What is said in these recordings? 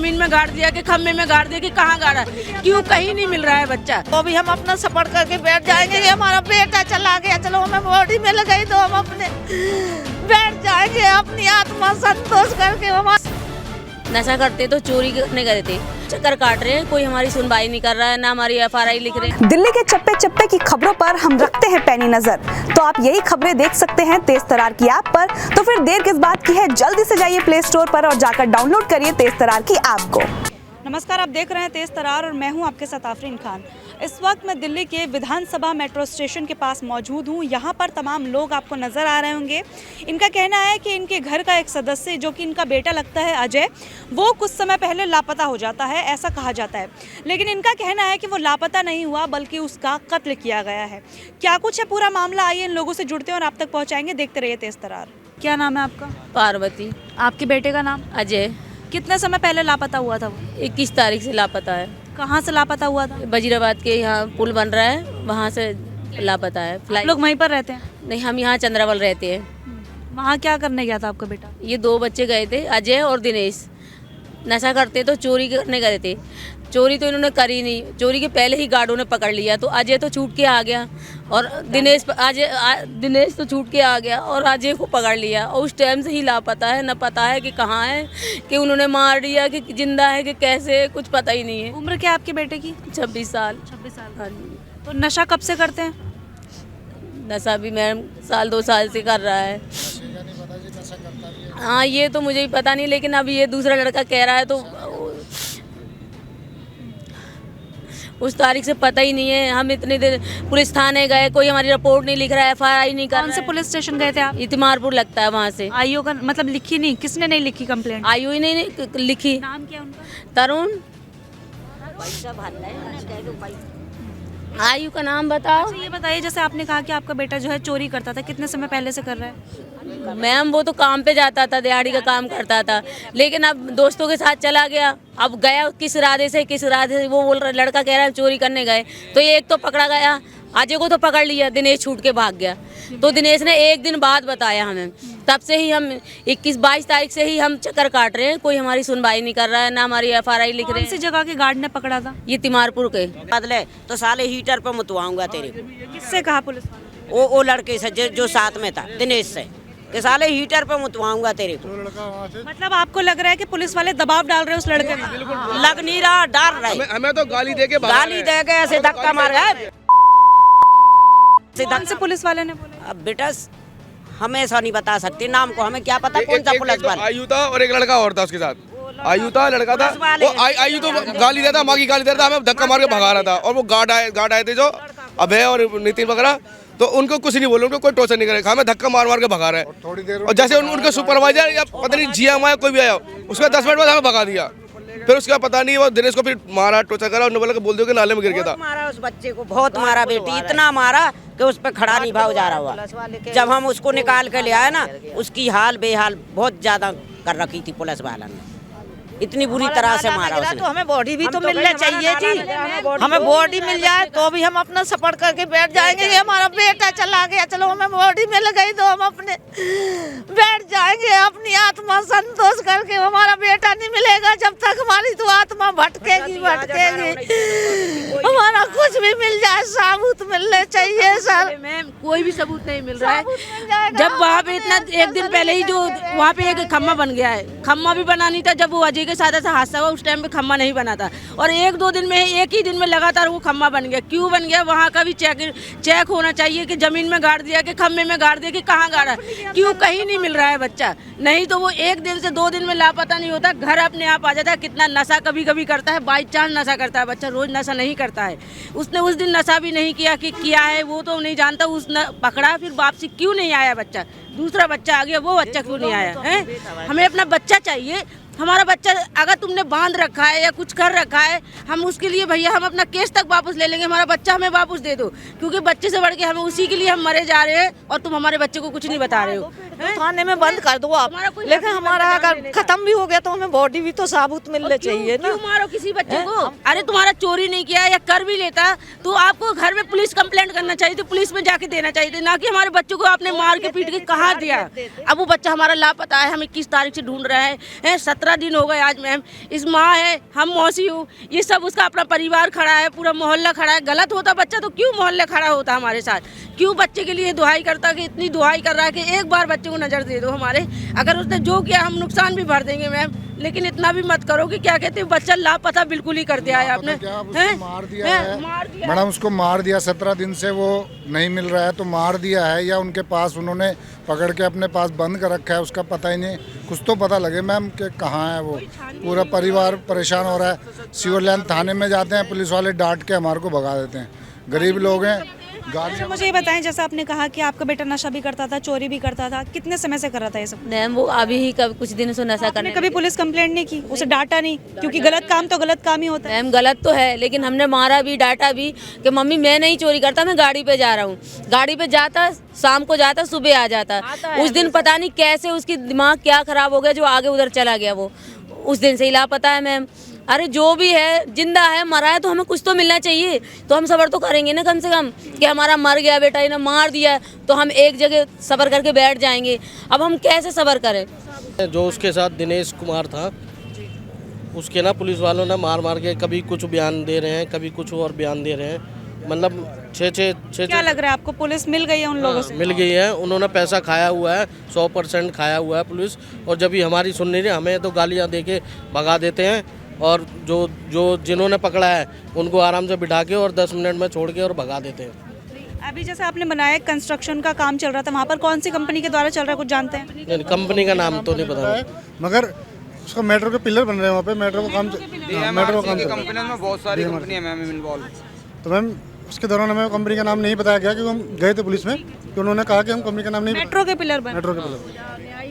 जमीन में गाड़ दिया कि खम्भे में गाड़ दिया कि कहाँ गाड़ा, क्यों कहीं नहीं मिल रहा है बच्चा। तो भी हम अपना सपोर्ट करके बैठ जाएंगे कि हमारा बेटा चला गया, चलो हमें बॉडी मिल गई तो हम अपने बैठ जाएंगे अपनी आत्मा संतोष करके। हम नशा करते तो चोरी करने गए थे, चक्कर काट रहे हैं, कोई हमारी सुनवाई नहीं कर रहा है, ना हमारी FRI लिख रहे हैं। दिल्ली के चप्पे चप्पे की खबरों पर हम रखते हैं पैनी नजर, तो आप यही खबरें देख सकते हैं तेज तरार की ऐप पर। तो फिर देर किस बात की है, जल्दी से जाइए प्ले स्टोर पर और जाकर डाउनलोड करिए तेज तरार की ऐप को। नमस्कार, आप देख रहे हैं तेज तरार और मैं हूं आपके साथ आफरीन खान। इस वक्त मैं दिल्ली के विधानसभा मेट्रो स्टेशन के पास मौजूद हूं। यहां पर तमाम लोग आपको नज़र आ रहे होंगे। इनका कहना है कि इनके घर का एक सदस्य जो कि इनका बेटा लगता है अजय, वो कुछ समय पहले लापता हो जाता है, ऐसा कहा जाता है। लेकिन इनका कहना है कि वो लापता नहीं हुआ बल्कि उसका कत्ल किया गया है। क्या कुछ है पूरा मामला, आइए इन लोगों से जुड़ते हैं और आप तक पहुँचाएंगे। देखते रहिए तेज तरार। क्या नाम है आपका? पार्वती। आपके बेटे का नाम? अजय। कितने समय पहले लापता हुआ था वो? 21 तारीख से लापता है। कहाँ से लापता हुआ था? वजीराबाद के यहाँ पुल बन रहा है, वहाँ से लापता है। आप लोग वहीं पर रहते हैं? नहीं, हम यहाँ चंद्रावल रहते हैं। वहाँ क्या करने गया था आपका बेटा? ये 2 बच्चे गए थे, अजय और दिनेश। नशा करते तो चोरी करने गए थे, चोरी तो इन्होंने करी नहीं, चोरी के पहले ही गार्डों ने पकड़ लिया, तो अजय तो छूट के आ गया और दिनेश तो छूट के आ गया और अजय को पकड़ लिया। और उस टाइम से ही लापता है, न पता है कि कहाँ है, कि उन्होंने मार दिया कि जिंदा है कि कैसे, कुछ पता ही नहीं है। उम्र क्या है आपके बेटे की? 26 साल। 26 साल। हाँ जी। तो नशा कब से करते हैं? नशा भी मैम 1-2 साल से कर रहा है। हाँ, ये तो मुझे भी पता नहीं, लेकिन अभी ये दूसरा लड़का कह रहा है, तो उस तारीख से पता ही नहीं है। हम इतने देर पुलिस थाने गए, कोई हमारी रिपोर्ट नहीं लिख रहा है, FRI नहीं कर रहा है। कौन से पुलिस स्टेशन गए थे आप? तिमारपुर लगता है, वहाँ से। आईओ का मतलब लिखी नहीं? किसने नहीं लिखी कंप्लेंट? आयु ही नहीं लिखी। नाम क्या उनका? तरुण। आयु का नाम बताओ। अच्छा, ये बताइए, जैसे आपने कहा कि आपका बेटा जो है चोरी करता था, कितने समय पहले से कर रहा है? मैम वो तो काम पे जाता था, दिहाड़ी का काम करता था, लेकिन अब दोस्तों के साथ चला गया। अब गया किस इरादे से वो बोल रहा, लड़का कह रहा है चोरी करने गए, तो ये एक तो पकड़ा गया, अजय को तो पकड़ लिया, दिनेश छूट के भाग गया। तो दिनेश ने 1 दिन बाद बताया हमें, तब से ही हम 21-22 तारीख से ही हम चक्कर काट रहे हैं, कोई हमारी सुनवाई नहीं कर रहा है, ना हमारी FRI लिख रहे हैं। किस जगह के गार्ड ने पकड़ा था? ये तिमारपुर के। बदले तो साले हीटर पे मुतवाऊंगा तेरे को। किससे कहा पुलिस वाले? वो लड़के से जो साथ में था, दिनेश से, कि साले हीटर पे मुतवाऊंगा तेरे को। मतलब आपको लग रहा है कि पुलिस वाले दबाव डाल रहे हैं उस लड़के पे? लग नहीं रहा, डर रहे। हमें तो गाली दे के ऐसे धक्का मार गए। कौन से पुलिस वाले ने बोला? अब बेटा हमेशा नहीं बता सकते नाम को, हमें क्या पता कौन सा पुलिस वाला। आयु था और एक लड़का और था उसके साथ। आयु था, लड़का था, वो आयु तो गाली देता, माँ की गाली देता, हमें धक्का मार के भगा रहा था। और वो गार्ड आए थे जो अभय और नितिन वगैरह, तो उनको कुछ नहीं बोले, उनको कोई टॉर्चर नहीं करेगा, हमें धक्का मार के भगा रहा है। और जैसे उनके सुपरवाइजर या पता नहीं GM आया, कोई भी आया, उसका 10 मिनट बाद हमें भगा दिया। फिर उसका पता नहीं, वो दिनेश को फिर मारा, टॉर्चर करा, उन्होंने बोला कि बोल दो कि नाले में गिर गया था। मारा उस बच्चे को, बहुत मारा बेटी, इतना मारा कि उस पे खड़ा नहीं भाव जा रहा हुआ। जब हम उसको निकाल के ले आए ना, उसकी हाल बेहाल बहुत ज्यादा कर रखी थी पुलिस वाला ने, इतनी बुरी तरह से मारा उसने। तो हमें बॉडी भी तो मिलना चाहिए जी, हमें बॉडी मिल जाए तो भी हम अपना सपोर्ट करके बैठ जाएंगे कि हमारा बेटा चला गया, चलो हमें बॉडी मिल गई तो हम अपने बैठ जाएंगे अपनी आत्मा संतोष करके। हमारा बेटा नहीं मिलेगा जब तक हमारी तो आत्मा भटकेगी। हमारा कुछ भी मिल जाए, सबूत मिलने चाहिए सर। मैम कोई भी सबूत नहीं मिल रहा है। जब वहाँ पे इतना 1 दिन पहले ही जो वहाँ पे एक खम्मा बन गया है, खम्मा भी बना नहीं था। जब वो अजय के साथ ऐसा हादसा हुआ, उस टाइम पे खम्मा नहीं बना था, और 1-2 दिन में, एक ही दिन में लगातार वो खम्मा बन गया। क्यों बन गया, वहाँ का भी चेक होना चाहिए कि जमीन में गाड़ दिया कि खम्भे में गाड़ दिया कि कहाँ गाड़ा, क्यों कहीं नहीं मिल रहा है बच्चा। नहीं तो वो 1 दिन से 2 दिन में लापता नहीं होता, घर अपने आप आ जाता है। कितना नशा कभी कभी करता है, बाई चांस नशा करता है बच्चा, रोज नशा नहीं करता है। उसने उस दिन नशा भी नहीं किया कि किया है वो तो नहीं जानता, उसने पकड़ा, फिर वापसी क्यों नहीं आया बच्चा, दूसरा बच्चा आ गया, वो बच्चा क्यों नहीं आया है। हमें अपना बच्चा चाहिए। हमारा बच्चा अगर तुमने बांध रखा है या कुछ कर रखा है, हम उसके लिए भैया हम अपना केस तक वापस ले लेंगे, हमारा बच्चा हमें वापस दे दो, क्योंकि बच्चे से बढ़ के हमें उसी के लिए हम मरे जा रहे हैं और तुम हमारे बच्चे को कुछ नहीं बता रहे हो, तो थाने में बंद कर दो आप, लेकिन हमारा अगर खत्म भी हो गया तो हमें बॉडी भी तो साबुत मिलने चाहिए ना। क्यों मारो किसी बच्चे को? अरे तुम्हारा चोरी नहीं किया या कर भी लेता तो आपको घर में पुलिस कंप्लेंट करना चाहिए थी, पुलिस में जाके देना चाहिए था, ना कि हमारे बच्चों को आपने मार के पीट के कहाँ दिया। अब वो बच्चा हमारा लापता है, हम 21 तारीख से ढूंढ रहे हैं, 17 दिन हो गए आज मैम। इस माँ है, हम मौसी हूँ, ये सब उसका अपना परिवार खड़ा है, पूरा मोहल्ला खड़ा है। गलत होता बच्चा तो क्यों मोहल्ला खड़ा होता हमारे साथ? क्यों बच्चे के लिए दुहाई करता कि इतनी दुहाई कर रहा है कि एक बार बच्चे को नज़र दे दो हमारे। अगर उसने जो किया हम नुकसान भी भर देंगे मैम, लेकिन इतना भी मत करो कि क्या कहते हैं बच्चा लापता बिल्कुल ही कर दिया है आपने। मार दिया है मैडम, उसको मार दिया, 17 दिन से वो नहीं मिल रहा है तो मार दिया है, या उनके पास उन्होंने पकड़ के अपने पास बंद कर रखा है, उसका पता ही नहीं। कुछ तो पता लगे मैम कि कहाँ है वो। पूरा परिवार परेशान हो रहा है। सिविल लाइन थाने में जाते हैं, पुलिस वाले डांट के हमारे को भगा देते हैं। गरीब लोग हैं। अच्छा, मुझे ये बताएं, जैसा आपने कहा कि आपका बेटा नशा भी करता था, चोरी भी करता था, कितने समय से कर रहा था ये सब? मैम वो अभी ही कुछ दिन से नशा करने। कभी पुलिस कंप्लेंट नहीं की, उसे डांटा नहीं? क्योंकि गलत काम तो गलत काम ही होता है। मैम गलत तो है, लेकिन हमने मारा भी, डांटा भी कि मम्मी मैं नहीं चोरी करता, मैं गाड़ी पे जा रहा हूँ। गाड़ी पे जाता, शाम को जाता, सुबह आ जाता। उस दिन पता नहीं कैसे उसकी दिमाग क्या खराब हो गया जो आगे उधर चला गया। वो उस दिन से ही लापता है मैम। अरे जो भी है, जिंदा है मरा है तो हमें कुछ तो मिलना चाहिए, तो हम सबर तो करेंगे ना कम से कम कि हमारा मर गया बेटा, इन्हें मार दिया, तो हम एक जगह सबर करके बैठ जाएंगे। अब हम कैसे सबर करें? जो उसके साथ दिनेश कुमार था, उसके ना पुलिस वालों ने मार मार के कभी कुछ बयान दे रहे हैं, कभी कुछ और बयान दे रहे हैं। मतलब छः क्या लग रहा है आपको, पुलिस मिल गई है उन लोगों से? मिल गई है, उन्होंने पैसा खाया हुआ है, 100% खाया हुआ है पुलिस। और जब भी हमारी सुन नहीं रही, हमें तो गालियाँ दे के भगा देते हैं। और जो जिन्होंने पकड़ा है उनको आराम से बिठा के और 10 मिनट में छोड़ के और भगा देते हैं। अभी जैसे आपने बनाया, कंस्ट्रक्शन का काम चल रहा था, वहाँ पर कौन सी कंपनी के द्वारा चल रहा है, कुछ जानते हैं? नहीं, कंपनी का नाम तो नहीं पता, मगर उसका मेट्रो के पिलर बन रहे हैं वहाँ पे। मेट्रो का काम, मेट्रो का काम कंपनियों में बहुत सारी कंपनियां मैम इन्वॉल्व। तो मैम उसके दौरान हमें कंपनी का नाम नहीं बताया गया, क्योंकि हम गए थे पुलिस में, तो उन्होंने कहा कि हम कंपनी का नाम नहीं। मेट्रो के पिलर बन, मेट्रो के पिलर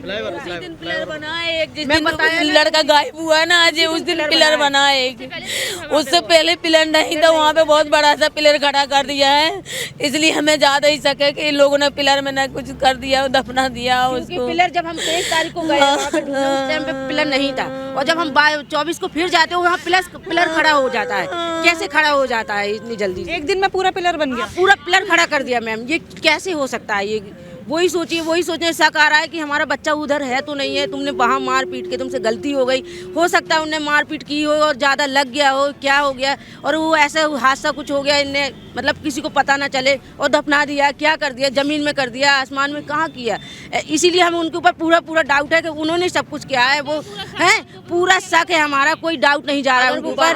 पिलर बना है एक, जिस दिन लड़का गायब हुआ है ना आज, उस दिन पिलर बना है एक। उससे पहले पिलर नहीं था, वहाँ पे बहुत बड़ा सा पिलर खड़ा कर दिया है। इसलिए हमें ज्यादा ही शक है कि इन लोगों ने पिलर में ना कुछ कर दिया, दफना दिया उसको। पिलर जब हम 23 तारीख को गए वहाँ पे ढूंढे, उस टाइम पे पिलर नहीं था, और जब हम 24 को फिर जाते हैं वहाँ पिलर खड़ा हो जाता है। कैसे खड़ा हो जाता है इतनी जल्दी? एक दिन में पूरा पिलर बन गया, पूरा पिलर खड़ा कर दिया मैम। ये कैसे हो सकता है? ये वही सोचिए, वही सोचने शक आ रहा है कि हमारा बच्चा उधर है तो नहीं है, तुमने वहाँ मार पीट के, तुमसे गलती हो गई, हो सकता है उन्हें मार पीट की हो और ज़्यादा लग गया हो, क्या हो गया, और वो ऐसा हादसा कुछ हो गया, इनने मतलब किसी को पता ना चले और दफना दिया। क्या कर दिया? ज़मीन में कर दिया, आसमान में कहाँ किया? इसीलिए हम उनके ऊपर पूरा डाउट है कि उन्होंने सब कुछ किया है। वो है पूरा शक है हमारा, कोई डाउट नहीं जा रहा है उनके ऊपर।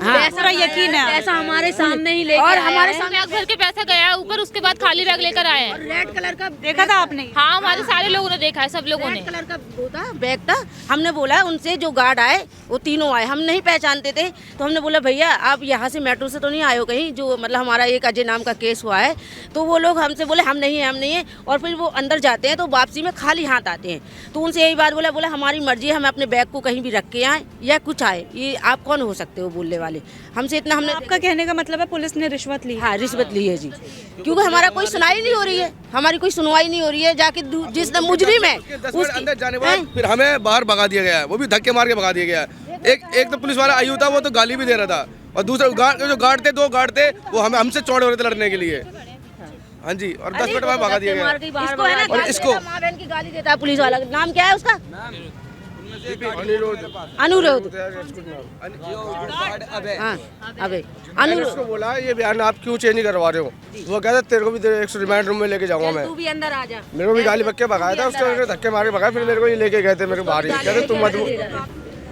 हाँ, पूरा यकीन है। पैसा हमारे सामने ही लेके और हमारे सामने भर के पैसा गया ऊपर, उसके बाद खाली बैग लेकर आए हैं। रेड कलर का देखा था आपने? हाँ, हमारे सारे लोगों ने देखा है, सब लोगों ने। रेड कलर का वो था, बैग था। हमने बोला उनसे, जो गार्ड आए वो तीनों आए, हम नहीं पहचानते थे, तो हमने बोला भैया आप यहाँ से मेट्रो से तो नहीं आए हो कहीं, जो मतलब हमारा एक अजय नाम का केस हुआ है। तो वो लोग हमसे बोले हम नहीं है। और फिर वो अंदर जाते हैं तो वापसी में खाली हाथ आते हैं। तो उनसे यही बात बोला हमारी मर्जी है, हम अपने बैग को कहीं भी रख के आए या कुछ आए, ये आप कौन हो सकते हो बोलने वाले? हमसे इतना हमने। आपका कहने का मतलब है पुलिस ने रिश्वत ली? हाँ, रिश्वत ली है जी, क्योंकि हमारा कोई सुनाई नहीं हो रही है, हमारी कोई सुनवाई नहीं हो रही है। जाके जिस मुजरिम है अंदर जाने बाद फिर हमें बाहर भगा दिया गया है, वो भी धक्के मार के भगा दिया गया है। एक तो पुलिस वाला आयु था, वो तो गाली भी दे रहा था, और दूसरा जो गार्ड थे, 2 गार्ड थे, वो हमसे चौड़े हो रहे थे लड़ने के लिए। हाँ जी, और 10 मिनट बाद भगा दिया गया। और इसको माँ बहन की गाली देता है पुलिस वाला। नाम क्या है उसका? अनुरोध। हाँ, अबे अनुरोध बोला ये बयान आप क्यों चेंज नहीं करवा रहे हो? वो कहता तेरे को भी 100 रिमांड रूम में लेके जाऊंगा मैं। तू भी अंदर आ जा। मेरे को भी गाली बक के भगाया था, उसको धक्के मार के भगाया, फिर मेरे को ये लेके गए थे मेरे को बाहर ही, कहते तुम मत।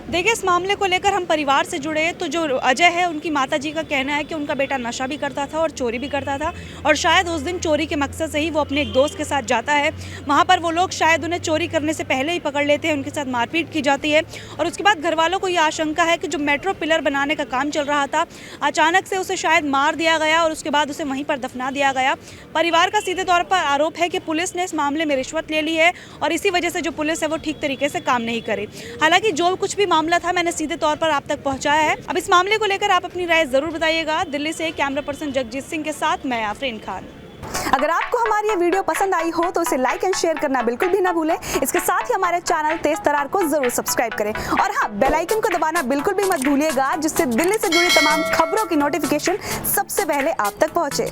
देखिए, इस मामले को लेकर हम परिवार से जुड़े तो जो अजय है, उनकी माताजी का कहना है कि उनका बेटा नशा भी करता था और चोरी भी करता था, और शायद उस दिन चोरी के मकसद से ही वो अपने एक दोस्त के साथ जाता है। वहाँ पर वो लोग शायद उन्हें चोरी करने से पहले ही पकड़ लेते हैं, उनके साथ मारपीट की जाती है, और उसके बाद घर वालों को ये आशंका है कि जो मेट्रो पिलर बनाने का काम चल रहा था, अचानक से उसे शायद मार दिया गया और उसके बाद उसे वहीं पर दफना दिया गया। परिवार का सीधे तौर पर आरोप है कि पुलिस ने इस मामले में रिश्वत ले ली है और इसी वजह से जो पुलिस है वो ठीक तरीके से काम नहीं करे। हालांकि जो कुछ भी मामला था मैंने सीधे तौर पर आप तक पहुंचाया है। अब इस मामले को लेकर आप अपनी राय जरूर बताइएगा। दिल्ली से कैमरा पर्सन जगजीत सिंह के साथ मैं आफरीन खान। अगर आपको हमारी ये वीडियो पसंद आई हो तो इसे लाइक एंड शेयर करना बिल्कुल भी ना भूलें। इसके साथ ही हमारे चैनल तेज तरार को जरूर सब्सक्राइब करें और हाँ, बेल आइकन को दबाना बिल्कुल भी मत भूलिएगा, जिससे दिल्ली से जुड़ी तमाम खबरों की नोटिफिकेशन सबसे पहले आप तक पहुंचे।